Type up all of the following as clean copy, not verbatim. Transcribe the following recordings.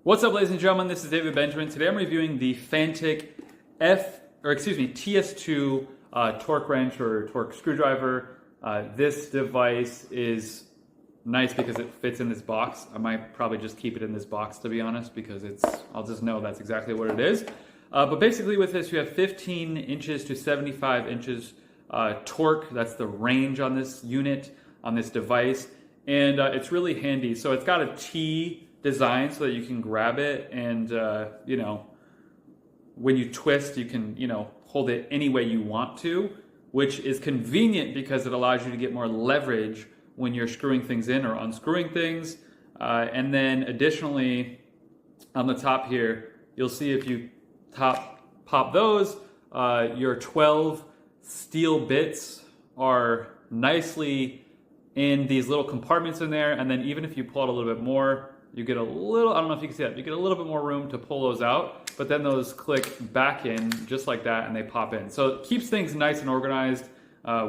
What's up, ladies and gentlemen? This is David Benjamin. Today I'm reviewing the Fanttik TS2 torque wrench or torque screwdriver. This device is nice because it fits in this box. I might probably just keep it in this box, to be honest, because I'll just know that's exactly what it is. But basically with this, you have 15 inches to 75 inches torque. That's the range on this unit, on this device. And it's really handy. So it's got a T design so that you can grab it and, when you twist, you can, hold it any way you want to, which is convenient because it allows you to get more leverage when you're screwing things in or unscrewing things. And then additionally, on the top here, you'll see if you pop those, your 12 steel bits are nicely in these little compartments in there. And then even if you pull out a little bit more, you get a little, I don't know if you can see that, you get a little bit more room to pull those out, but then those click back in just like that and they pop in. So it keeps things nice and organized.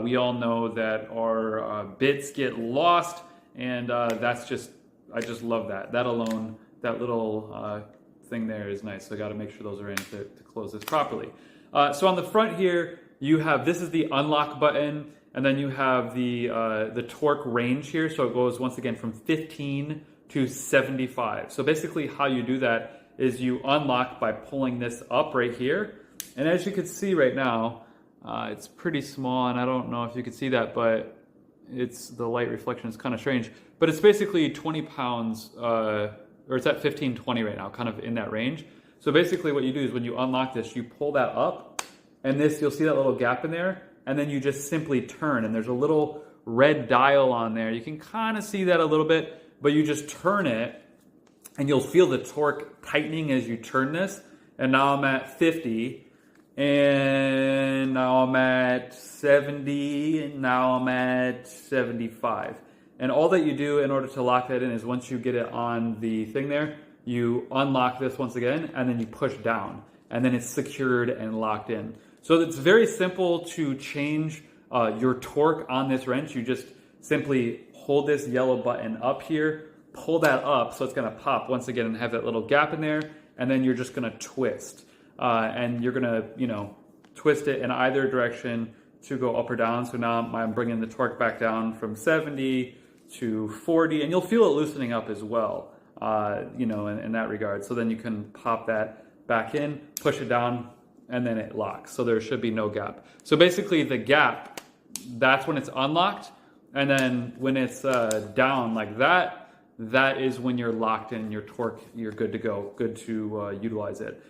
We all know that our bits get lost, and I just love that. That alone, that little thing there is nice. So I gotta make sure those are in to close this properly. So on the front here, you have, this is the unlock button, and then you have the torque range here. So it goes once again from 15 to 75. So basically how you do that is you unlock by pulling this up right here. And as you can see right now, it's pretty small, and I don't know if you can see that, but the light reflection is kind of strange. But it's basically 20 pounds, or it's at 15-20 right now, kind of in that range. So basically what you do is when you unlock this, you pull that up, and you'll see that little gap in there, and then you just simply turn, and there's a little red dial on there. You can kind of see that a little bit, but you just turn it, and you'll feel the torque tightening as you turn this. And now I'm at 50, and now I'm at 70, and now I'm at 75. And all that you do in order to lock that in is once you get it on the thing there, you unlock this once again, and then you push down, and then it's secured and locked in. So it's very simple to change your torque on this wrench. You just simply hold this yellow button up here, pull that up so it's gonna pop once again and have that little gap in there, and then you're just gonna twist. And you're gonna, twist it in either direction to go up or down. So now I'm bringing the torque back down from 70 to 40, and you'll feel it loosening up as well, in that regard. So then you can pop that back in, push it down, and then it locks. So there should be no gap. So basically the gap, that's when it's unlocked. And then when it's down like that, that is when you're locked in your torque, you're good to go, good to utilize it.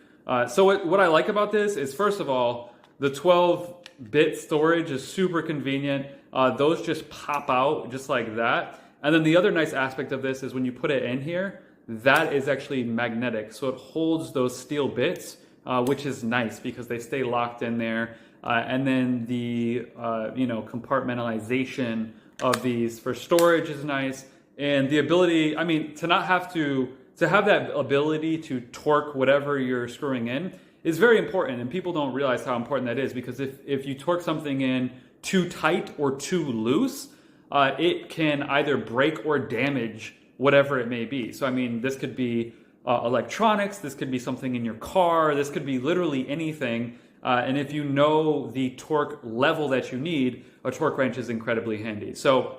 So what I like about this is, first of all, the 12-bit storage is super convenient. Those just pop out just like that. And then the other nice aspect of this is when you put it in here, that is actually magnetic. So it holds those steel bits, which is nice because they stay locked in there. And then the compartmentalization of these for storage is nice, and the ability, to not have to have that ability to torque whatever you're screwing in is very important, and people don't realize how important that is, because if you torque something in too tight or too loose, it can either break or damage whatever it may be. So this could be electronics, this could be something in your car, this could be literally anything. And if you know the torque level that you need, a torque wrench is incredibly handy. So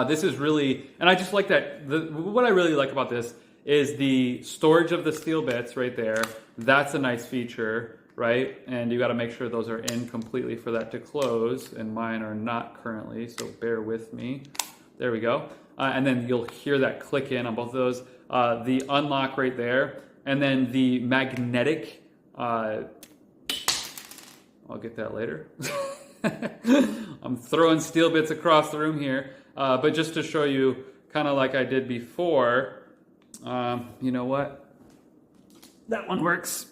this is really, and I just like that, what I really like about this is the storage of the steel bits right there. That's a nice feature, right? And you gotta make sure those are in completely for that to close, and mine are not currently, so bear with me. There we go. And then you'll hear that click in on both of those. The unlock right there, and then the magnetic, I'll get that later. I'm throwing steel bits across the room here, but just to show you, kind of like I did before, you know what? That one works.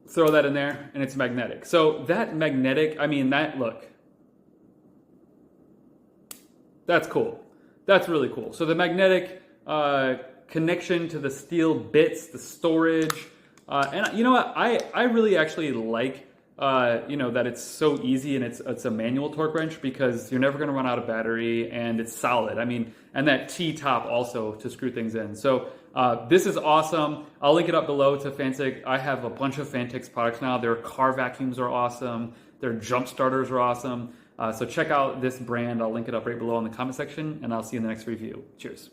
Throw that in there, and it's magnetic. So that magnetic, look, that's cool. That's really cool. So the magnetic connection to the steel bits, the storage, and you know what? I really actually like that it's so easy and it's a manual torque wrench because you're never going to run out of battery and it's solid. I mean, and that T-top also to screw things in. So this is awesome. I'll link it up below to Fanttik. I have a bunch of Fantik's products now. Their car vacuums are awesome. Their jump starters are awesome. So check out this brand. I'll link it up right below in the comment section, and I'll see you in the next review. Cheers.